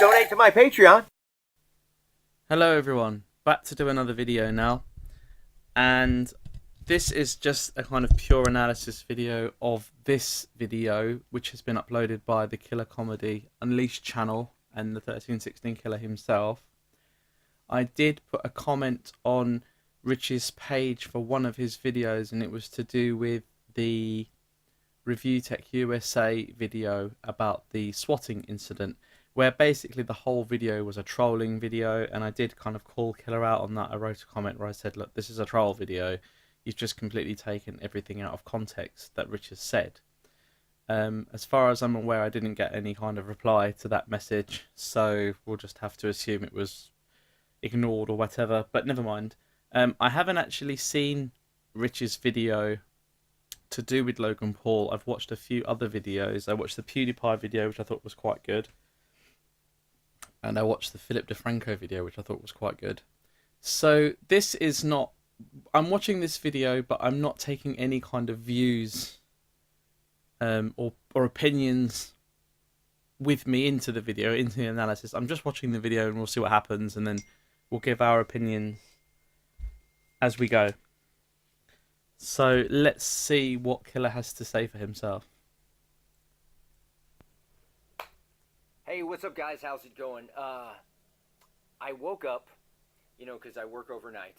Donate to my Patreon. Hello everyone, back to do another video now, and this is just a kind of pure analysis video of this video, which has been uploaded by the Killer Comedy Unleashed channel and the 1316 Killer himself. I did put a comment on Rich's page for one of his videos, and it was to do with the Review Tech USA video about the swatting incident, where basically the whole video was a trolling video, and I did kind of call Killer out on that. I wrote a comment where I said, look, this is a troll video. You've just completely taken everything out of context that Rich has said. As far as I'm aware, I didn't get any kind of reply to that message, so we'll just have to assume it was ignored or whatever, but never mind. I haven't actually seen Rich's video to do with Logan Paul. I've watched a few other videos. I watched the PewDiePie video, which I thought was quite good. And I watched the Philip DeFranco video, which I thought was quite good. So this is not... I'm watching this video, but I'm not taking any kind of views or opinions with me into the video, into the analysis. I'm just watching the video and we'll see what happens, and then we'll give our opinions as we go. So let's see what Killer has to say for himself. Hey, what's up, guys? How's it going? I woke up, because I work overnight,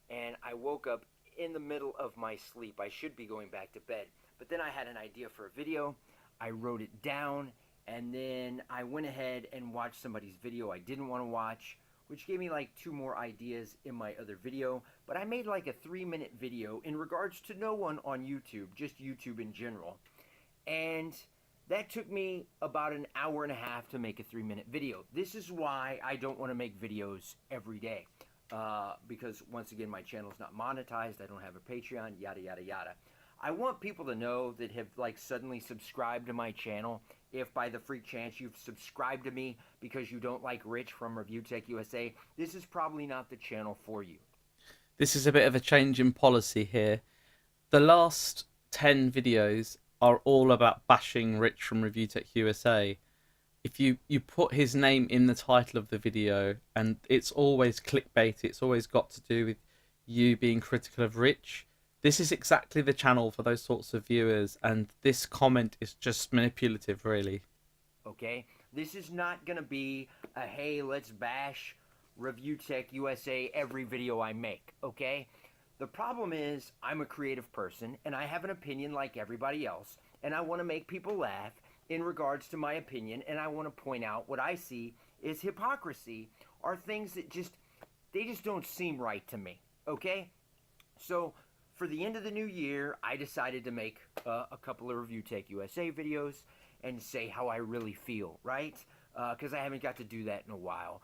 and I woke up in the middle of my sleep. I should be going back to bed, but then I had an idea for a video. I wrote it down, and then I went ahead and watched somebody's video I didn't want to watch, which gave me like 2 more ideas in my other video. But I made like a 3-minute video in regards to no one on YouTube, just YouTube in general. And that took me about an hour and a half to make a 3-minute video. This is why I don't want to make videos every day. Because once again, my channel's not monetized. I don't have a Patreon, yada, yada, yada. I want people to know that have like suddenly subscribed to my channel. If by the freak chance you've subscribed to me because you don't like Rich from Review Tech USA, this is probably not the channel for you. This is a bit of a change in policy here. The last 10 videos are all about bashing Rich from Review Tech USA. If you put his name in the title of the video, and it's always clickbait, it's always got to do with you being critical of Rich. This is exactly the channel for those sorts of viewers, and this comment is just manipulative, really. Okay? This is not going to be a, hey, let's bash Review Tech USA every video I make, okay? The problem is, I'm a creative person, and I have an opinion like everybody else, and I want to make people laugh in regards to my opinion, and I want to point out what I see is hypocrisy, are things that they just don't seem right to me, okay? So for the end of the new year, I decided to make a couple of Review Tech USA videos and say how I really feel, right? Because I haven't got to do that in a while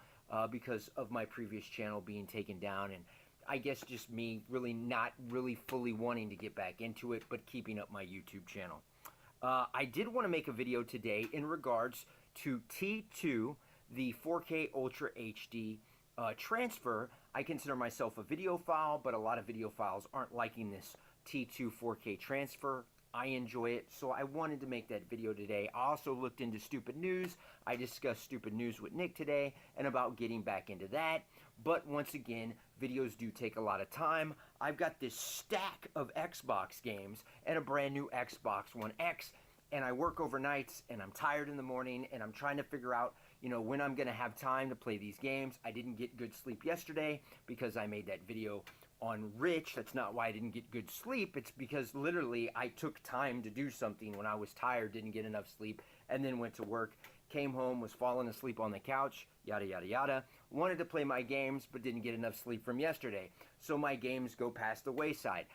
because of my previous channel being taken down, and I guess just me really not really fully wanting to get back into it, but keeping up my YouTube channel. I did want to make a video today in regards to T2, the 4K Ultra HD transfer. I consider myself a videophile, but a lot of videophiles aren't liking this T2 4K transfer. I enjoy it, so I wanted to make that video today. I also looked into stupid news. I discussed stupid news with Nick today and about getting back into that. But once again, videos do take a lot of time. I've got this stack of Xbox games and a brand new Xbox One X, and I work overnights, and I'm tired in the morning, and I'm trying to figure out, when I'm going to have time to play these games. I didn't get good sleep yesterday because I made that video on Rich. That's not why I didn't get good sleep. It's because literally I took time to do something when I was tired, didn't get enough sleep, and then went to work, came home, was falling asleep on the couch, yada, yada, yada. Wanted to play my games, but didn't get enough sleep from yesterday. So my games go past the wayside.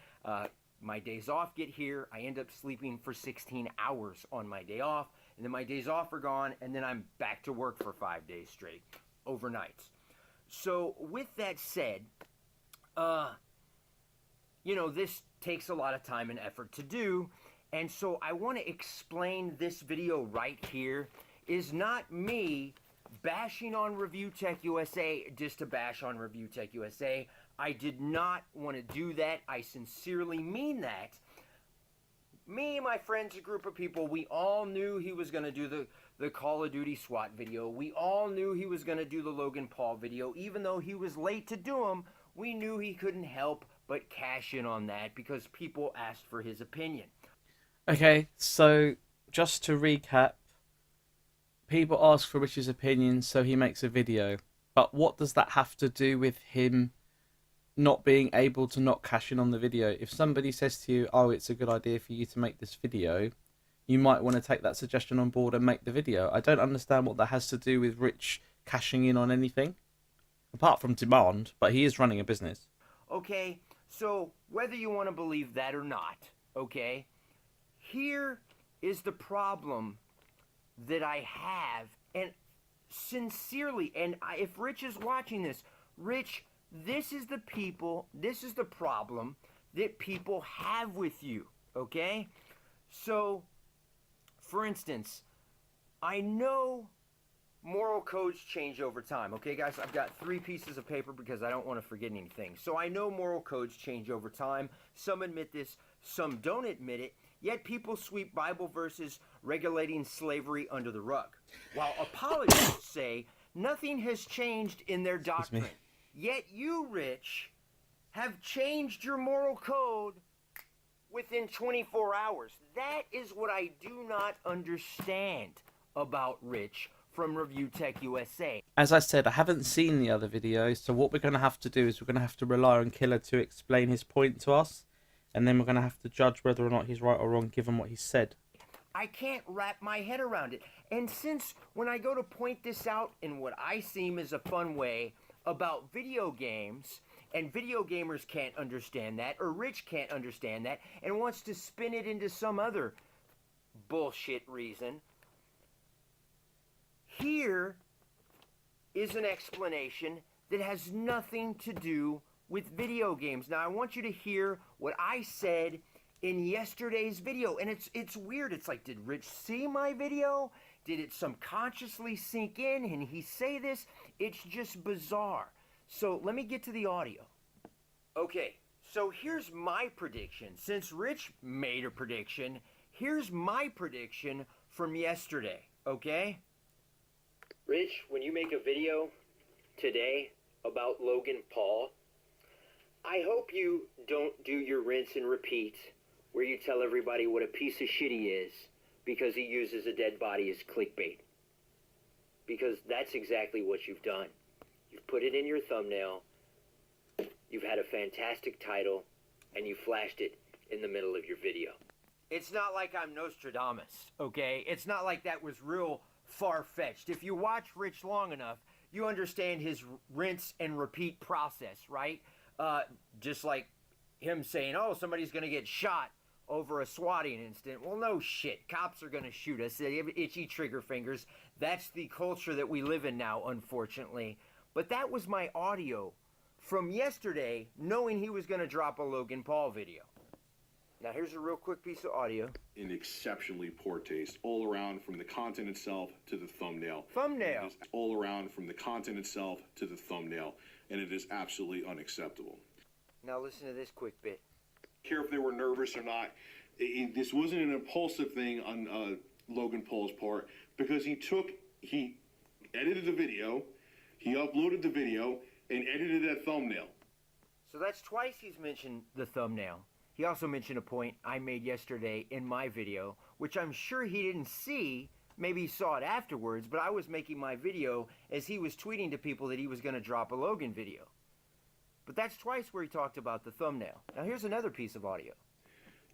My days off get here. I end up sleeping for 16 hours on my day off, and then my days off are gone, and then I'm back to work for 5 days straight, overnights. So with that said, this takes a lot of time and effort to do, and so I want to explain this video right here is not me bashing on Review Tech USA just to bash on Review Tech USA. I did not want to do that. I sincerely mean that. Me and my friends, a group of people, we all knew he was going to do the the Call of Duty SWAT video. We all knew he was going to do the Logan Paul video. Even though he was late to do them, we knew he couldn't help but cash in on that because people asked for his opinion. Okay, so just to recap, people ask for Rich's opinion, so he makes a video. But what does that have to do with him not being able to not cash in on the video? If somebody says to you, oh, it's a good idea for you to make this video, you might want to take that suggestion on board and make the video. I don't understand what that has to do with Rich cashing in on anything, apart from demand, but he is running a business. Okay, so whether you want to believe that or not, okay, here is the problem that I have, and sincerely, and if Rich is watching this, Rich, this is the problem that people have with you, okay? So, for instance, I know moral codes change over time. Okay, guys, I've got 3 pieces of paper because I don't want to forget anything. So I know moral codes change over time. Some admit this, some don't admit it. Yet people sweep Bible verses regulating slavery under the rug. While apologists say nothing has changed in their doctrine. Yet you, Rich, have changed your moral code within 24 hours. That is what I do not understand about Rich from Review Tech USA. As I said, I haven't seen the other videos, so what we're going to have to do is we're going to have to rely on Killer to explain his point to us, and then we're going to have to judge whether or not he's right or wrong given what he said. I can't wrap my head around it. And since when I go to point this out in what I seem is a fun way about video games, and video gamers can't understand that, or Rich can't understand that, and wants to spin it into some other bullshit reason, here is an explanation that has nothing to do with video games. Now, I want you to hear what I said in yesterday's video, and it's weird. It's like, did Rich see my video? Did it subconsciously sink in and he say this? It's just bizarre. So let me get to the audio. Okay, so here's my prediction. Since Rich made a prediction, here's my prediction from yesterday, okay? Rich, when you make a video today about Logan Paul, I hope you don't do your rinse and repeat where you tell everybody what a piece of shit he is because he uses a dead body as clickbait. Because that's exactly what you've done. You've put it in your thumbnail, you've had a fantastic title, and you flashed it in the middle of your video. It's not like I'm Nostradamus, okay? It's not like that was real far-fetched. If you watch Rich long enough, you understand his rinse and repeat process, right? Just like him saying, oh, somebody's going to get shot over a swatting incident. Well, no shit. Cops are going to shoot us. They have itchy trigger fingers. That's the culture that we live in now, unfortunately. But that was my audio from yesterday, knowing he was going to drop a Logan Paul video. Now, here's a real quick piece of audio. In exceptionally poor taste, all around from the content itself to the thumbnail. Thumbnail. All around from the content itself to the thumbnail. And it is absolutely unacceptable. Now, listen to this quick bit. Care if they were nervous or not. This wasn't an impulsive thing on Logan Paul's part because he edited the video, he uploaded the video, and edited that thumbnail. So that's twice he's mentioned the thumbnail. He also mentioned a point I made yesterday in my video, which I'm sure he didn't see. Maybe he saw it afterwards, but I was making my video as he was tweeting to people that he was going to drop a Logan video. But that's twice where he talked about the thumbnail. Now here's another piece of audio.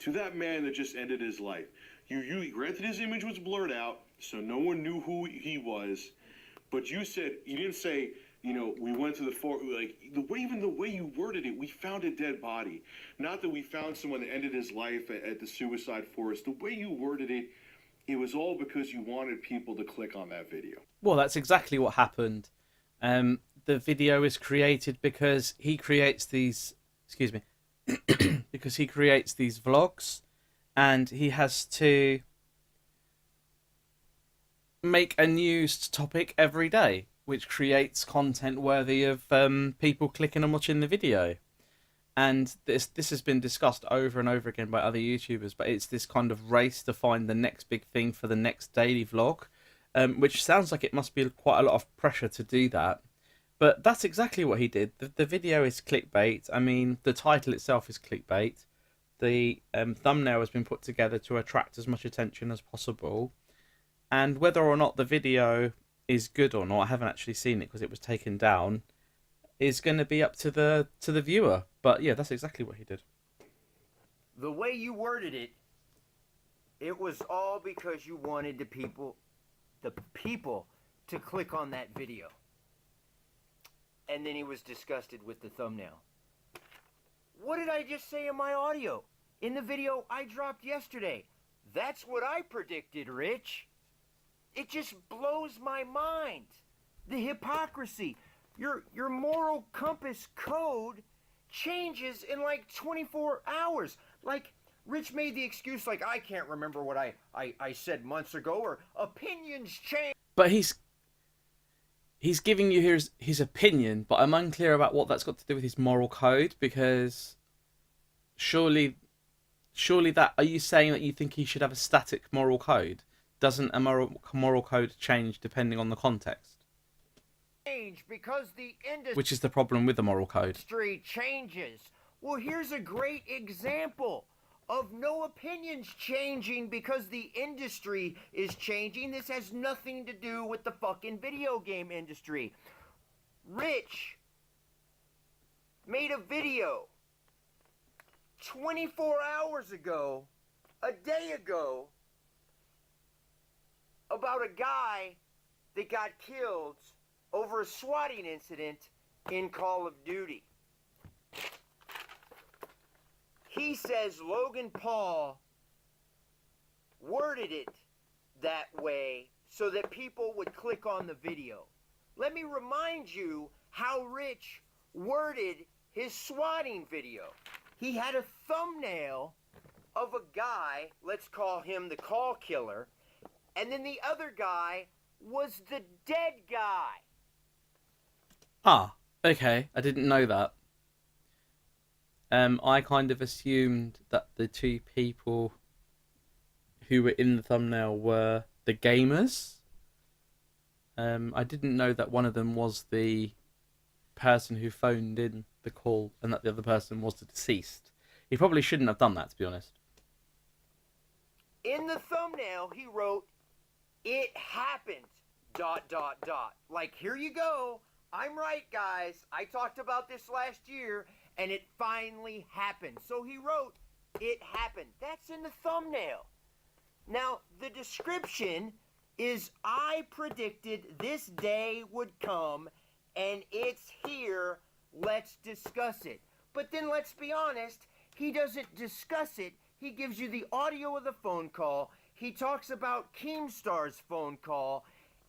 To that man that just ended his life, you granted his image was blurred out, so no one knew who he was, but you didn't say, you know, we went to the fort, like, even the way you worded it, we found a dead body. Not that we found someone that ended his life at the suicide forest. The way you worded it, it was all because you wanted people to click on that video. Well, that's exactly what happened. The video is created because he creates these, because he creates these vlogs, and he has to make a news topic every day, which creates content worthy of people clicking and watching the video. And this has been discussed over and over again by other YouTubers, but it's this kind of race to find the next big thing for the next daily vlog. which sounds like it must be quite a lot of pressure to do that. But that's exactly what he did. The video is clickbait. I mean, the title itself is clickbait. The thumbnail has been put together to attract as much attention as possible. And whether or not the video is good or not, I haven't actually seen it because it was taken down, is going to be up to the viewer. But yeah, that's exactly what he did. The way you worded it, it was all because you wanted the people to click on that video. And then he was disgusted with the thumbnail. What did I just say in my audio? In the video I dropped yesterday. That's what I predicted, Rich. It just blows my mind. The hypocrisy. Your moral compass code changes in like 24 hours. Like, Rich made the excuse like, I can't remember what I said months ago, or opinions change. But he's giving you his opinion, but I'm unclear about what that's got to do with his moral code, because surely that, are you saying that you think he should have a static moral code? Doesn't a moral code change depending on the context? Because the Which is the problem with the moral code. industry changes. Well, here's a great example of no opinions changing because the industry is changing. This has nothing to do with the fucking video game industry. Rich made a video 24 hours ago, a day ago, about a guy that got killed over a swatting incident in Call of Duty. He says Logan Paul worded it that way so that people would click on the video. Let me remind you how Rich worded his swatting video. He had a thumbnail of a guy, let's call him the call killer, and then the other guy was the dead guy. Ah, okay. I didn't know that. I kind of assumed that the two people who were in the thumbnail were the gamers. I didn't know that one of them was the person who phoned in the call and that the other person was the deceased. He probably shouldn't have done that, to be honest. In the thumbnail, he wrote, "It happened, ... Like, here you go. I'm right, guys. I talked about this last year, and it finally happened. So he wrote, "It happened." That's in the thumbnail. Now, the description is, I predicted this day would come, and it's here. Let's discuss it. But then let's be honest, he doesn't discuss it. He gives you the audio of the phone call. He talks about Keemstar's phone call,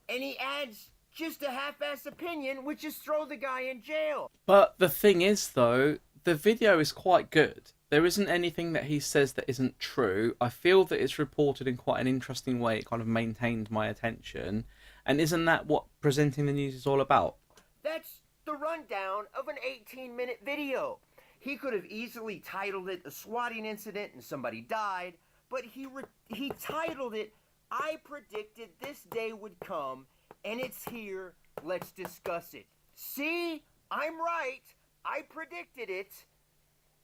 and he adds just a half-ass opinion, which is throw the guy in jail. But the thing is, though, the video is quite good. There isn't anything that he says that isn't true. I feel that it's reported in quite an interesting way. It kind of maintained my attention. And isn't that what presenting the news is all about? That's the rundown of an 18-minute video. He could have easily titled it a swatting incident and somebody died, but he titled it, "I predicted this day would come, and it's here. Let's discuss it." See? I'm right. I predicted it.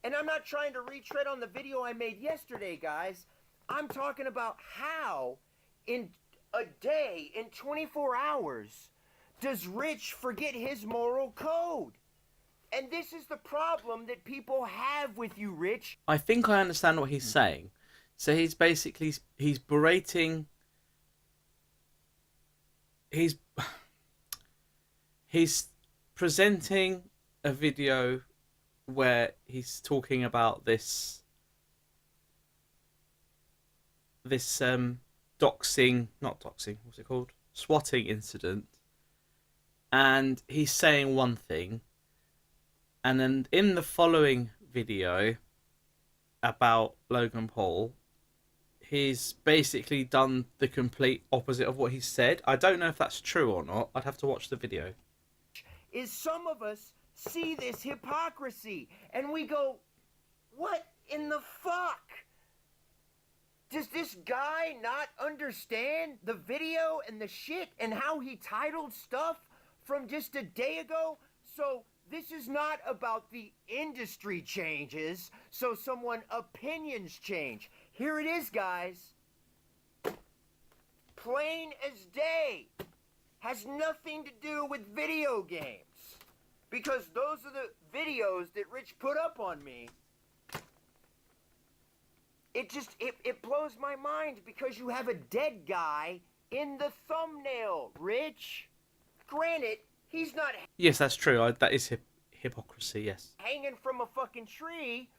And I'm not trying to retread on the video I made yesterday, guys. I'm talking about how, in a day, in 24 hours, does Rich forget his moral code? And this is the problem that people have with you, Rich. I think I understand what he's saying. So he's basically, he's berating, he's presenting a video where he's talking about this doxing, not doxing, what's it called? Swatting incident. And he's saying one thing, and then in the following video about Logan Paul, he's basically done the complete opposite of what he said. I don't know if that's true or not. I'd have to watch the video. Is some of us see this hypocrisy and we go, what in the fuck? Does this guy not understand the video and the shit and how he titled stuff from just a day ago? So this is not about the industry changes, so someone opinions change. Here it is, guys. Plain as day. Has nothing to do with video games. Because those are the videos that Rich put up on me. It blows my mind because you have a dead guy in the thumbnail, Rich. Granted, he's not Yes, that's true. That is hypocrisy, yes. hanging from a fucking tree,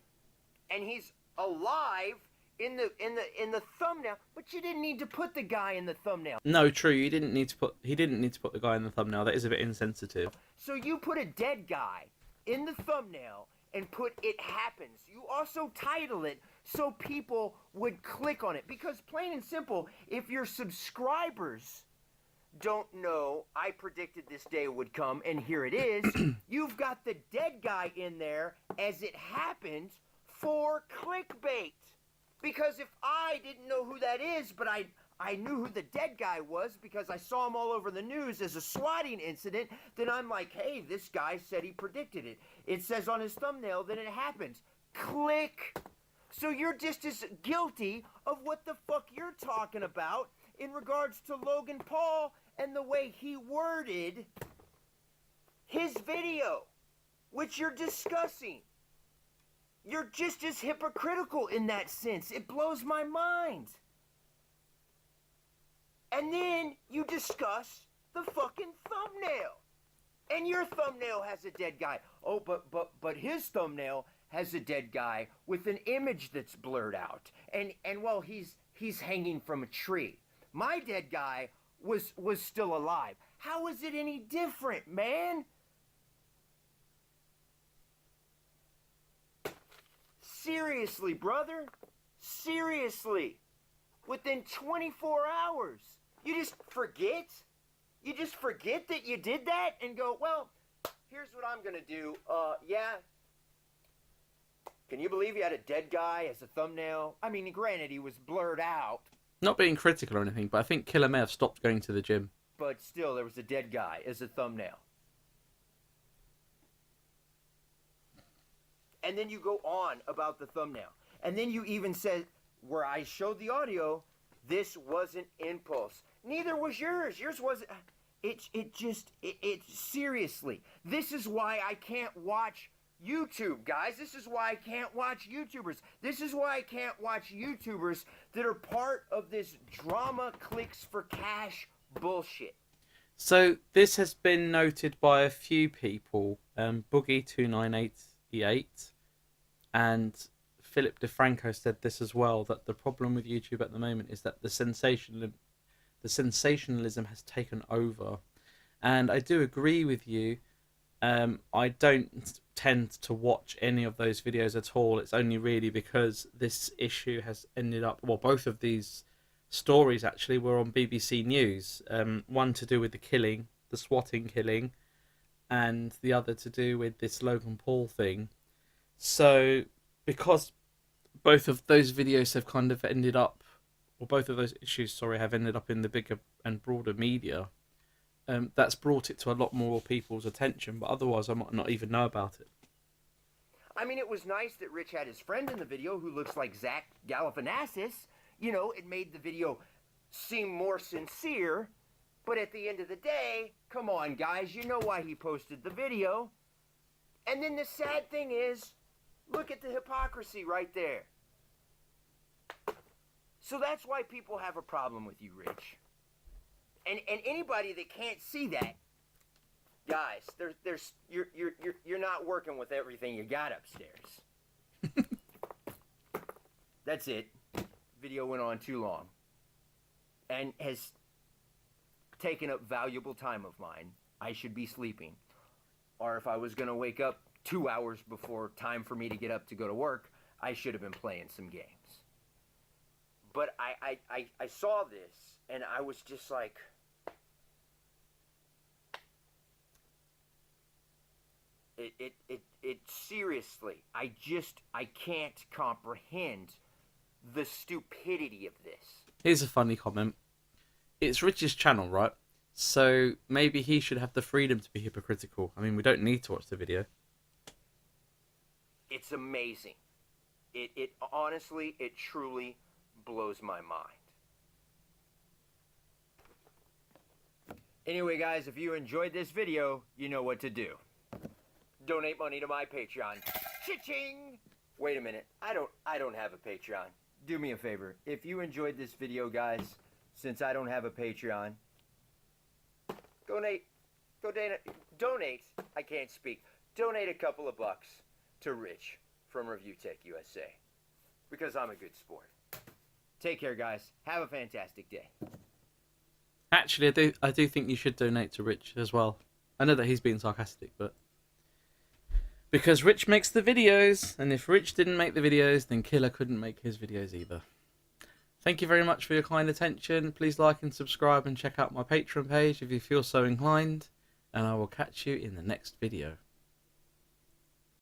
and he's alive in the thumbnail. But you didn't need to put the guy in the thumbnail. No, true. He didn't need to put the guy in the thumbnail. That is a bit insensitive. So you put a dead guy in the thumbnail and put "It Happens." You also title it so people would click on it. Because plain and simple, if your subscribers don't know I predicted this day would come, and here it is, you've got the dead guy in there as it happened for clickbait. Because if I didn't know who that is, but I knew who the dead guy was because I saw him all over the news as a swatting incident, then I'm like, hey, this guy said he predicted it. It says on his thumbnail that it happens. Click. So you're just as guilty of what the fuck you're talking about in regards to Logan Paul and the way he worded his video, which you're discussing. You're just as hypocritical in that sense. It blows my mind. And then you discuss the fucking thumbnail. And your thumbnail has a dead guy. Oh, but his thumbnail has a dead guy with an image that's blurred out. And well, he's hanging from a tree. My dead guy was still alive. How is it any different, man? Seriously, brother? Seriously. Within 24 hours. You just forget? You just forget that you did that and go, well, here's what I'm gonna do. Yeah. Can you believe you had a dead guy as a thumbnail? I mean, granted, he was blurred out. Not being critical or anything, but I think Killer may have stopped going to the gym. But still, there was a dead guy as a thumbnail. And then you go on about the thumbnail. And then you even said, where I showed the audio, this wasn't impulse. Neither was yours. Yours wasn't. It seriously. This is why I can't watch YouTube, guys. This is why I can't watch YouTubers. This is why I can't watch YouTubers that are part of this drama clicks for cash bullshit. So this has been noted by a few people. Boogie29888 and Philip DeFranco said this as well, that the problem with YouTube at the moment is that the sensationalism has taken over. And I do agree with you. I don't tend to watch any of those videos at all. It's only really because this issue has ended up, well, both of these stories actually were on BBC News. One to do with the killing, the swatting killing, and the other to do with this Logan Paul thing. So because both of those videos have kind of ended up, or both of those issues, sorry, have ended up in the bigger and broader media, that's brought it to a lot more people's attention, but otherwise I might not even know about it. I mean, it was nice that Rich had his friend in the video who looks like Zach Galifianakis. You know, it made the video seem more sincere, but at the end of the day, come on, guys, you know why he posted the video. And then the sad thing is, look at the hypocrisy right there. So that's why people have a problem with you, Rich. And anybody that can't see that, guys, you're not working with everything you got upstairs. That's it. Video went on too long. And has taken up valuable time of mine. I should be sleeping. Or if I was going to wake up 2 hours before time for me to get up to go to work, I should have been playing some games. But I saw this, and I was just like, it seriously, I can't comprehend the stupidity of this. Here's a funny comment. It's Rich's channel, right? So maybe he should have the freedom to be hypocritical. I mean, we don't need to watch the video. It's amazing. It honestly, it truly blows my mind. Anyway, guys, if you enjoyed this video, you know what to do. Donate money to my Patreon. Cha-ching! Wait a minute. I don't have a Patreon. Do me a favor. If you enjoyed this video, guys, since I don't have a Patreon, donate. I can't speak. Donate a couple of bucks to Rich from Review Tech USA, because I'm a good sport. Take care, guys. Have a fantastic day. Actually, I do think you should donate to Rich as well. I know that he's being sarcastic, but because Rich makes the videos, and if Rich didn't make the videos, then Killer couldn't make his videos either. Thank you very much for your kind attention. Please like and subscribe and check out my Patreon page if you feel so inclined, and I will catch you in the next video.